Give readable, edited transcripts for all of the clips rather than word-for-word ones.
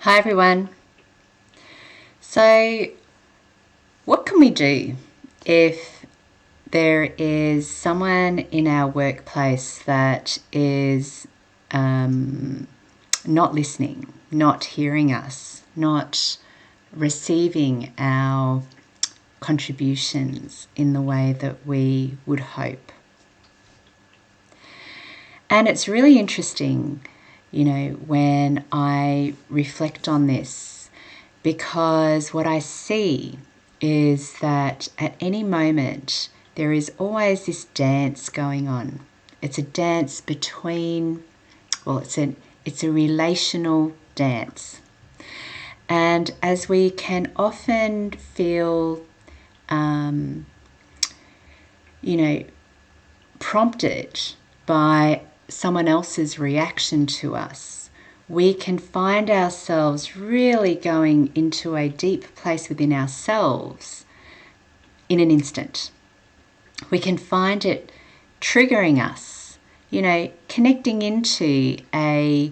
Hi everyone. So, what can we do if there is someone in our workplace that is not listening, not hearing us, not receiving our contributions in the way that we would hope? And it's really interesting, when I reflect on this, because what I see is that at any moment there is always this dance going on. It's a dance between, it's a relational dance. And as we can often feel, prompted by someone else's reaction to us, we can find ourselves really going into a deep place within ourselves in an instant. We can find it triggering us, connecting into a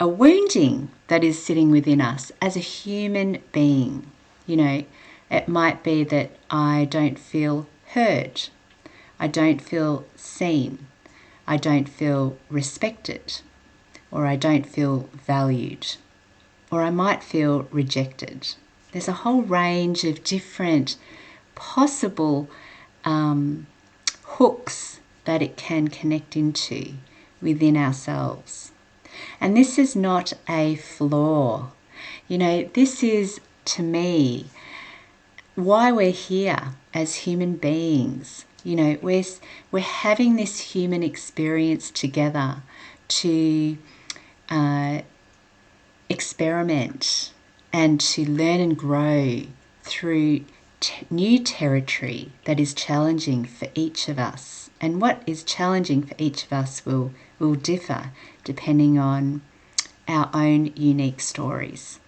wounding that is sitting within us as a human being. It might be that I don't feel heard, I don't feel seen, I don't feel respected, or I don't feel valued, or I might feel rejected. There's a whole range of different possible hooks that it can connect into within ourselves. And this is not a flaw. This is, to me, why we're here as human beings. We're having this human experience together to experiment and to learn and grow through new territory that is challenging for each of us. And what is challenging for each of us will differ depending on our own unique stories.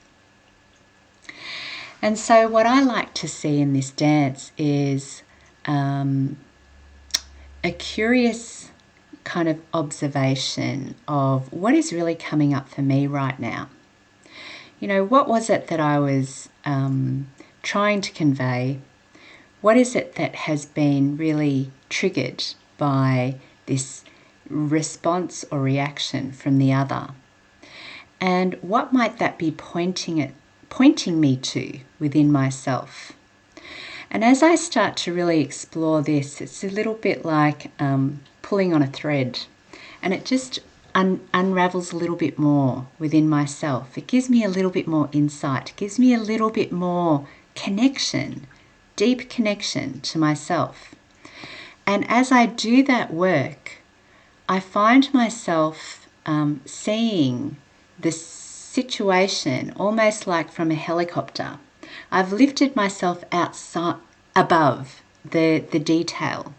And so what I like to see in this dance is a curious kind of observation of what is really coming up for me right now. What was it that I was trying to convey? What is it that has been really triggered by this response or reaction from the other? And what might that be pointing me to within myself? And as I start to really explore this, it's a little bit like pulling on a thread, and it just unravels a little bit more within myself. It gives me a little bit more insight, it gives me a little bit more connection, deep connection to myself. And as I do that work, I find myself seeing the situation almost like from a helicopter. I've lifted myself outside, above the detail,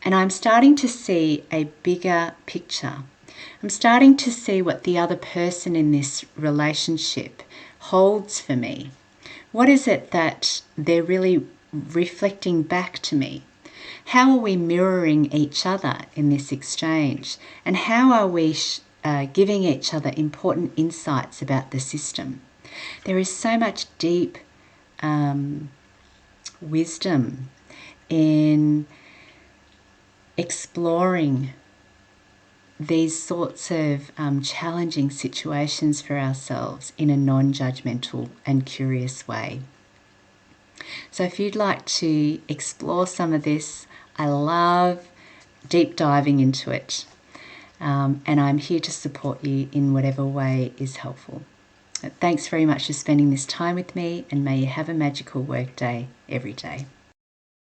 and I'm starting to see a bigger picture. I'm starting to see what the other person in this relationship holds for me. What is it that they're really reflecting back to me? How are we mirroring each other in this exchange? And how are we giving each other important insights about the system? There is so much deep wisdom in exploring these sorts of challenging situations for ourselves in a non-judgmental and curious way. So if you'd like to explore some of this, I love deep diving into it. And I'm here to support you in whatever way is helpful. Thanks very much for spending this time with me, and may you have a magical workday every day.